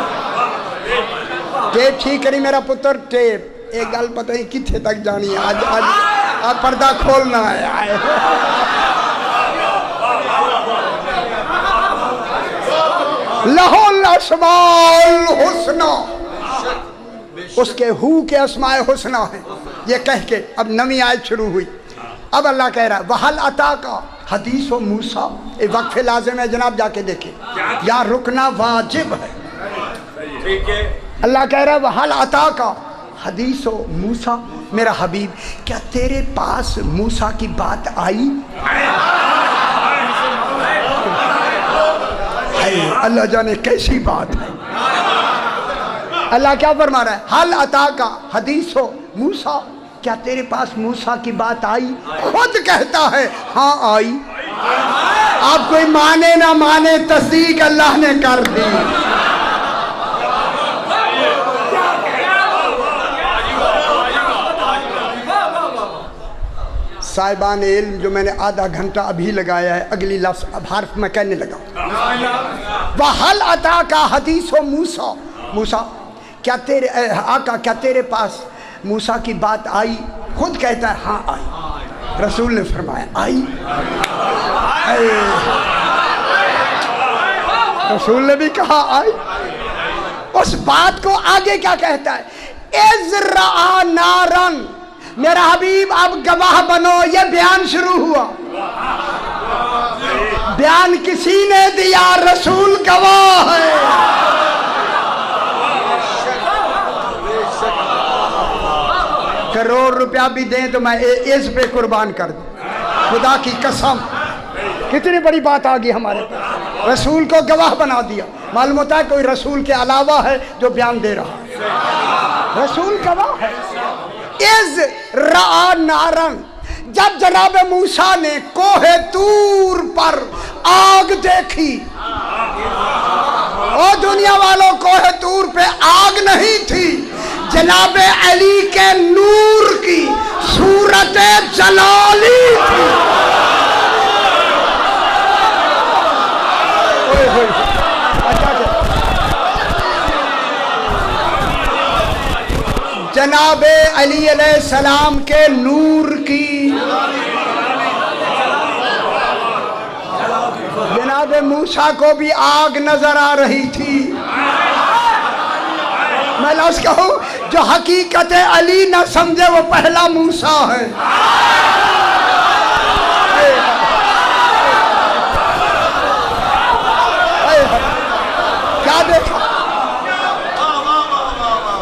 ٹیپ ٹھیک کری میرا پتر، ٹیپ ایک گل پتہ نہیں کتنے تک جانی ہے، آج پردہ کھولنا ہے۔ لہ الاسماء الحسنی، اس کے ہو کے اسماء حسنی ہیں۔ یہ کہہ کے اب نویں آیت شروع ہوئی۔ اب اللہ کہہ رہا ہے وَحَلْ أَتَاكَ حدیث و موسیٰ، ایک وقف لازم ہے جناب، جا کے دیکھیں، یا رکنا واجب ہے۔ اللہ کہہ رہا ہے وَحَلْ أَتَاكَ حدیث و موسیٰ، میرا حبیب کیا تیرے پاس موسیٰ کی بات آئی؟ اللہ جانے کیسی بات ہے۔ اللہ کیا فرما رہا ہے؟ حَلْ أَتَاكَ حدیث و موسیٰ، کیا تیرے پاس موسیٰ کی بات آئی؟ خود کہتا ہے ہاں آئی۔ آپ کوئی مانے نہ مانے، تصدیق اللہ نے کر دی۔ صاحبان علم جو میں نے آدھا گھنٹہ ابھی لگایا ہے، اگلی لفظ اب حرف میں کہنے لگا۔ وَحَلْ أَتَاكَ حدیث و موسیٰ، موسیٰ کیا تیرے آقا کیا تیرے پاس موسیٰ کی بات آئی؟ خود کہتا ہے ہاں آئی۔ رسول نے فرمایا آئی۔ رسول نے بھی کہا آئی۔ اس بات کو آگے کیا کہتا ہے؟ اِذْ رَأَى نَارًا، میرا حبیب اب گواہ بنو، یہ بیان شروع ہوا۔ بیان کسی نے دیا؟ رسول گواہ ہے۔ کروڑ روپیہ بھی دیں تو میں اس پہ قربان کر دوں، خدا کی قسم۔ کتنی بڑی بات آ گئی ہمارے پاس، رسول کو گواہ بنا دیا۔ معلوم ہوتا ہے کوئی رسول کے علاوہ ہے جو بیان دے رہا ہے، رسول گواہ ہے۔ اِذْ رَأَى نَارًا، جب جناب موسیٰ نے کوہ طور پر آگ دیکھی۔ او دنیا والوں، کوہ طور پہ آگ نہیں تھی، جناب علی کے نور کی صورت جلالی تھی۔ جناب علی علیہ السلام کے نور کی، جناب موسیٰ کو بھی آگ نظر آ رہی تھی۔ میں لفظ کہوں جو حقیقت علی نہ سمجھے وہ پہلا موسیٰ ہے۔ کیا دیکھا،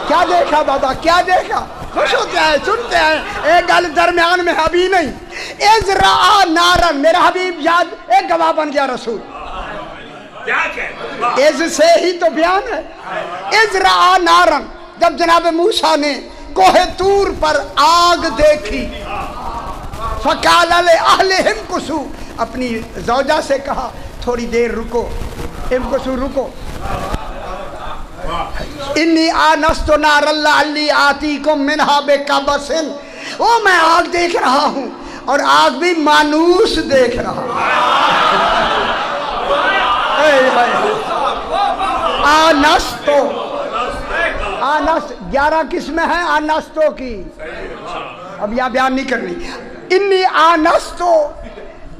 کیا دیکھا بابا، کیا دیکھا؟ خوش ہوتے ہیں، سنتے ہیں، ایک گل درمیان میں ابھی نہیں۔ اِذْ رَأَى نَارًا، میرا حبیب یاد ایک گواہ بن گیا رسول۔ اِذْ سے ہی تو بیان ہے۔ اِذْ رَأَى نَارًا، جب جناب موسیٰ نے کوہ طور پر آگ دیکھی، فَقَالَ لِأَهْلِهِمْ كُثُوا، اپنی زوجہ سے کہا تھوڑی دیر رکو، امکسو رکو، انی آنست نارا لعلی آتیکم منہا بقبس، او میں آگ دیکھ رہا ہوں اور آگ بھی مانوس دیکھ رہا ہوں۔ آنستو، آنست 11 قسمیں ہیں آنستوں کی، اب یہ بیان نہیں کرنی۔ انی آنستو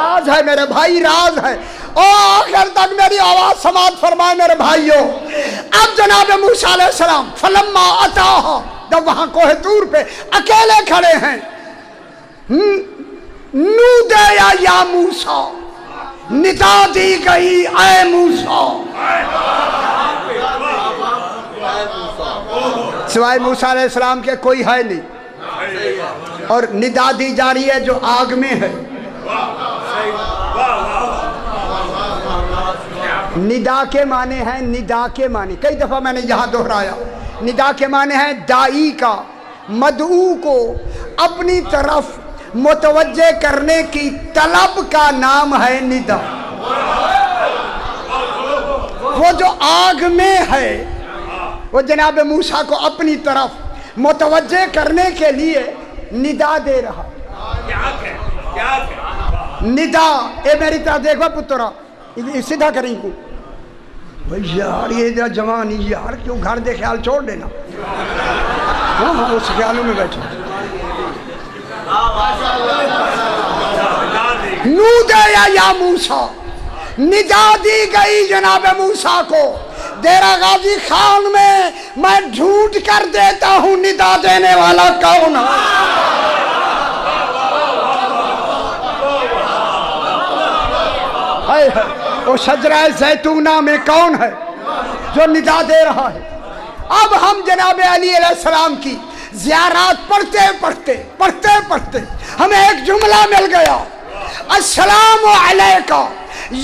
راز ہے میرے بھائی، راز ہے۔ اور آخر تک میری آواز سماعت فرمائے میرے بھائیوں۔ اب جناب موسیٰ علیہ السلام فلما اتاہا، جب وہاں کوہ طور پہ اکیلے کھڑے ہیں، نودے یا موسیٰ، ندا دی گئی اے موسیٰ۔ سوائے موسیٰ علیہ السلام کے کوئی ہے نہیں، اور ندا دی جا رہی ہے جو آگ میں ہے۔ ندا کے معنی ہیں، ندا کے معنی کئی دفعہ میں نے یہاں دہرایا، ندا کے معنی ہیں داعی کا، مدعو کو اپنی طرف متوجہ کرنے کی طلب کا نام ہے ندا۔ وہ جو آگ میں ہے وہ جناب موسیٰ کو اپنی طرف متوجہ کرنے کے لیے ندا دے رہا۔ ندا، اے میری طرف دیکھو پترا، سیدھا کریں کو بھئی یار یہ ادھر جوانی یار کیوں گھر دے خیال چھوڑ دینا، ہاں اس خیالوں میں بیٹھے۔ نودے یا موسیٰ، ندا دی گئی جناب موسیٰ کو۔ دیرہ غازی خان میں ڈھونڈ کر دیتا ہوں ندا دینے والا کون ہے۔ وہ شجرہ زیتونہ میں کون ہے جو ندا دے رہا ہے؟ اب ہم جناب علی علیہ السلام کی زیارات پڑھتے پڑھتے ہمیں ایک جملہ مل گیا، السلام علیکہ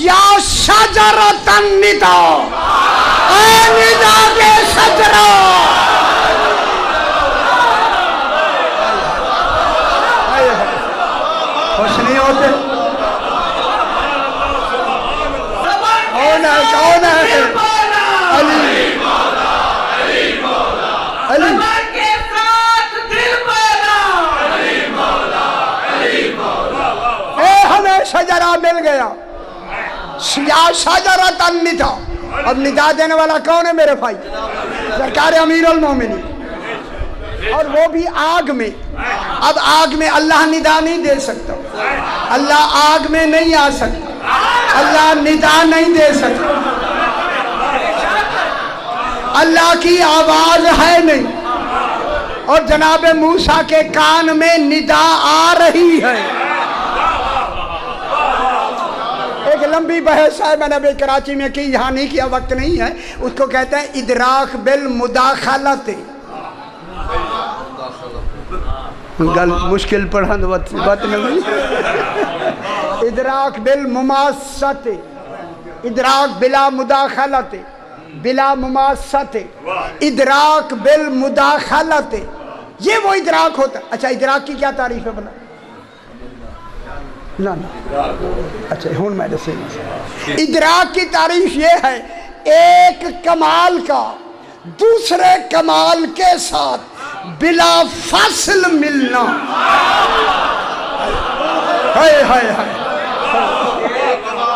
یا شجرۃ الندا، اے ندا کے شجرہ۔ خوش نہیں ہوتے؟ کون ہے؟ علی، علی ہمیں شجرہ مل گیا، یا شجرۃ الندا۔ اب ندا دینے والا کون ہے میرے بھائی؟ سرکار امیر المومنین، اور وہ بھی آگ میں۔ اب آگ میں اللہ ندا نہیں دے سکتا، اللہ آگ میں نہیں آ سکتا، اللہ ندا نہیں دے سکتا، اللہ کی آواز ہے نہیں، اور جناب موسیٰ کے کان میں ندا آ رہی ہے۔ ایک لمبی بحث ہے، میں نے ابھی کراچی میں کی، یہاں نہیں کیا، وقت نہیں ہے۔ اس کو کہتے ہیں ادراک بالمداخلت۔ گل مشکل پڑھن وقت نہیں، ادراک بالمماست، ادراک بلا مداخلت، بلا مماست، ادراک بالمداخلت، یہ وہ ادراک ہوتا ہے۔ اچھا ادراک کی کیا تعریف ہے بنا؟ نا اچھا ہوں میں دسے، ادراک کی تعریف یہ ہے ایک کمال کا دوسرے کمال کے ساتھ بلا فاصل ملنا۔ ہائے ہائے ہائے،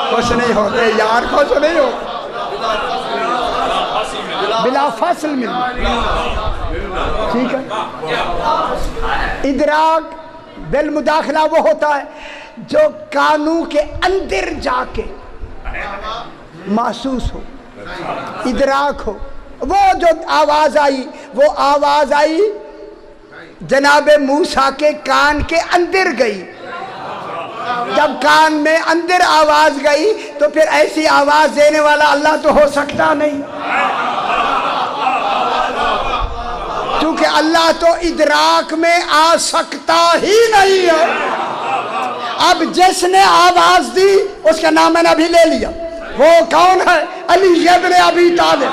خوش نہیں ہوتے یار، خوش نہیں ہو، بلا فاصل ملنا، ٹھیک ہے۔ ادراک بالمداخلہ وہ ہوتا ہے جو کانوں کے اندر جا کے محسوس ہو، ادراک ہو۔ وہ جو آواز آئی، وہ آواز آئی جناب موسیٰ کے کان کے اندر گئی۔ جب کان میں اندر آواز گئی تو پھر ایسی آواز دینے والا اللہ تو ہو سکتا نہیں، کیونکہ اللہ تو ادراک میں آ سکتا ہی نہیں ہے۔ اب جس نے آواز دی اس کا نام میں نے ابھی لے لیا، وہ کون ہے؟ علی ابن ابی طالب۔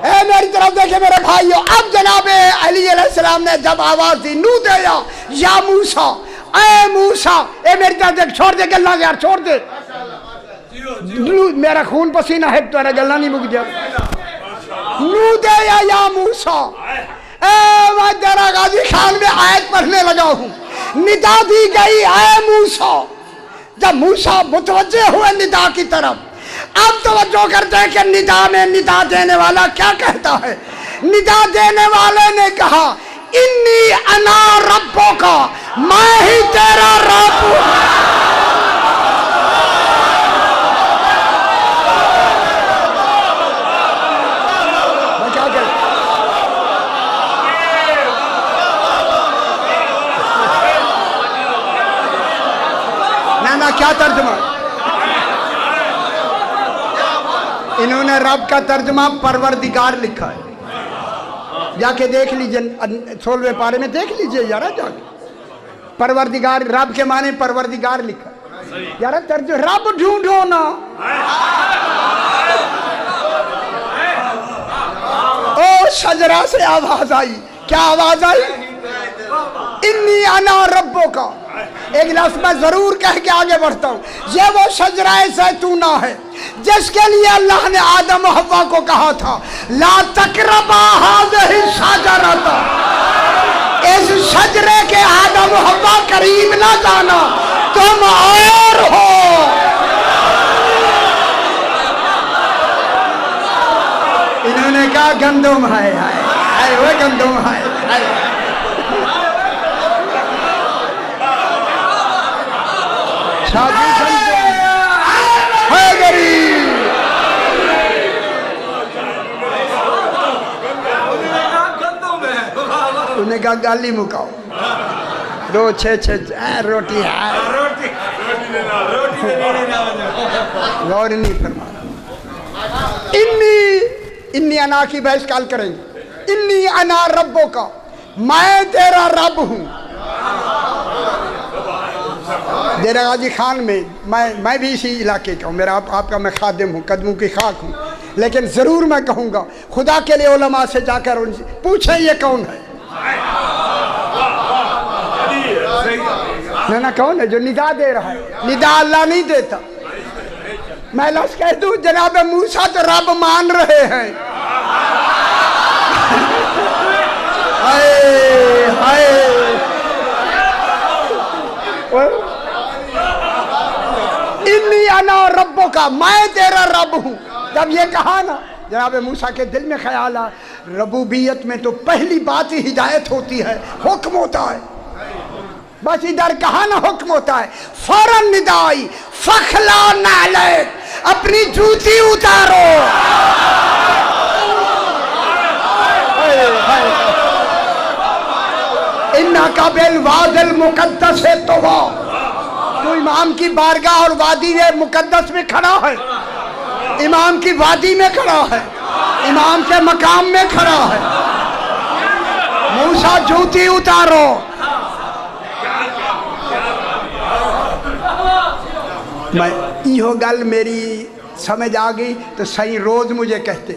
اے میری طرف دیکھیں میرے بھائیو، اب جناب علی علیہ السلام نے جب آواز دی، نو دے یا موسیٰ، اے موسیٰ، اے میری طرف دیکھ، چھوڑ دے گلنا یار، چھوڑ دے، میرا خون پسینہ ہے، تو گلنا نہیں مک جائے۔ نو دے یا موسیٰ، اے میں تیرا غازی خان میں آیت پڑھنے لگا ہوں، ندا دی گئی اے موسیٰ۔ جب موسیٰ متوجہ ہوئے ندا کی طرف، اب توجہ کرتے ہیں کہ ندا میں ندا دینے والا کیا کہتا ہے۔ ندا دینے والے نے کہا انی انا ربک، میں ہی تیرا رب ہوں۔ انہوں نے رب کا ترجمہ پروردگار لکھا ہے. جا کے دیکھ لیجئے 16ویں پارے میں دیکھ لیجئے یارا جا کے. پروردگار رب کے معنی پروردگار لکھا ہے یارا. ترجمہ رب ڈھونڈو نا. او شجرہ سے آواز آئی. کیا آواز آئی؟ انی انا ربو کا. ایک لفظ میں ضرور کہہ کے آگے بڑھتا ہوں. یہ وہ شجرہ زیتونہ ہے جس کے لیے اللہ نے آدم و حوا کو کہا تھا لا تقربا هذه الشجرة. اس شجرے کے آدم و حوا قریب نہ جانا، تم اور ہو. انہوں نے کہا گندم ہے. وہ گندم ہے. شادی ہے غریب. انہوں نے کہا گالی مکاؤ. 2 6 روٹی ہے. غور نہیں فرمانا. انی انا کی بحث کال کریں گے. انی انا ربو کا، میں تیرا رب ہوں. ڈیرہ غازی خان میں میں بھی اسی علاقے کا ہوں. میرا آپ کا میں خادم ہوں، قدموں کی خاک ہوں. لیکن ضرور میں کہوں گا خدا کے لیے علماء سے جا کر ان سے پوچھیں یہ کون ہے. نہ کون ہے جو ندا دے رہا ہے؟ ندا اللہ نہیں دیتا. میں لفظ کہہ دوں جناب موسیٰ تو رب مان رہے ہیں. ہائے ہائے. انی انا ربو کا، میں تیرا رب ہوں. جب یہ کہا نا جناب موسیٰ کے دل میں خیال آ ربوبیت میں تو پہلی بات ہی ہدایت ہوتی ہے، حکم ہوتا ہے. بس ادھر کہا نا حکم ہوتا ہے. فوراً ندا آئی فخلا نعلیک، اپنی جوتی اتارو. انکا بالواد المقدس طویٰ. تو امام کی بارگاہ اور وادی مقدس میں کھڑا ہے، امام کی وادی میں کھڑا ہے، امام کے مقام میں کھڑا ہے. موسیٰ جوتی اتارو. میں یہ گل میری سمجھ آ گئی تو صحیح روز مجھے کہتے.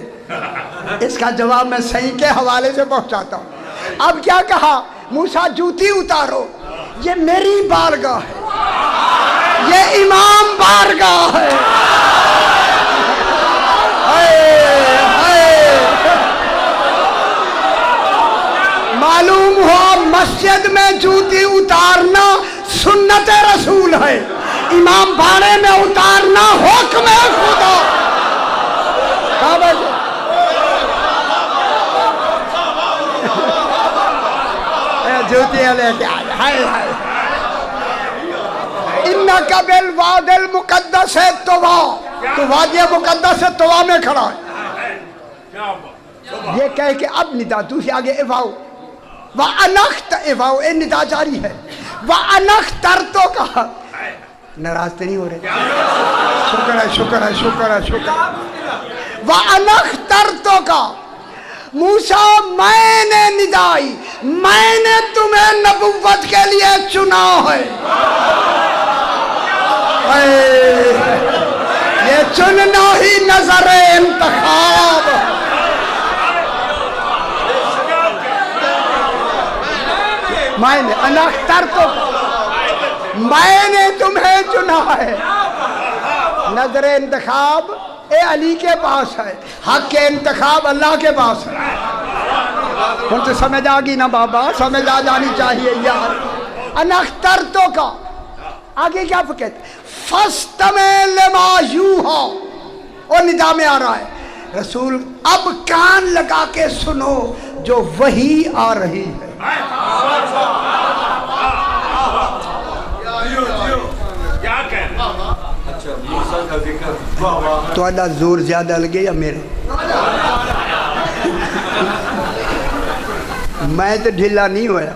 اس کا جواب میں صحیح کے حوالے سے پہنچاتا ہوں. اب کیا کہا؟ موسیٰ جوتی اتارو. یہ میری بارگاہ ہے، یہ امام بارگاہ ہے. معلوم ہوا مسجد میں جوتی اتارنا سنت رسول ہے، امام باڑے میں اتارنا حکم ہے خدا. جوتی لے کے آئے. انکا بالواد المقدس طویٰ. تو وادی مقدس طویٰ میں کھڑا ہے. یہ کہہ کے اب ندا دوسری آگے ایواؤ وَأَنَخْتَ ایواؤ اے ندا جاری ہے. وَأَنَخْتَرْتُ کہا. ناراض تو نہیں ہو رہے؟ شکر ہے شکر ہے شکر ہے شکر. وَأَنَخْتَرْتُ کا موسیٰ میں نے ندائی، میں نے تمہیں نبوت کے لیے چنا ہے. یہ چننا ہی نظر انتخاب. میں نے انخترتو، میں نے تمہیں چنا ہے. نظر انتخاب اے علی کے پاس ہے، حق کے انتخاب اللہ کے پاس ہے. ان سے سمجھ آگی نا بابا؟ سمجھ آ جانی چاہیے یار. انخترتو کا آگے کیا کہتے؟ فَاسْتَمِعْ لِمَا يُوحَىٰ. اور ندا میں آ رہا ہے رسول اب کان لگا کے سنو جو وحی آ رہی ہے. تو اللہ زور زیادہ لگے یا میرے؟ میں تو ڈھیلا نہیں ہویا.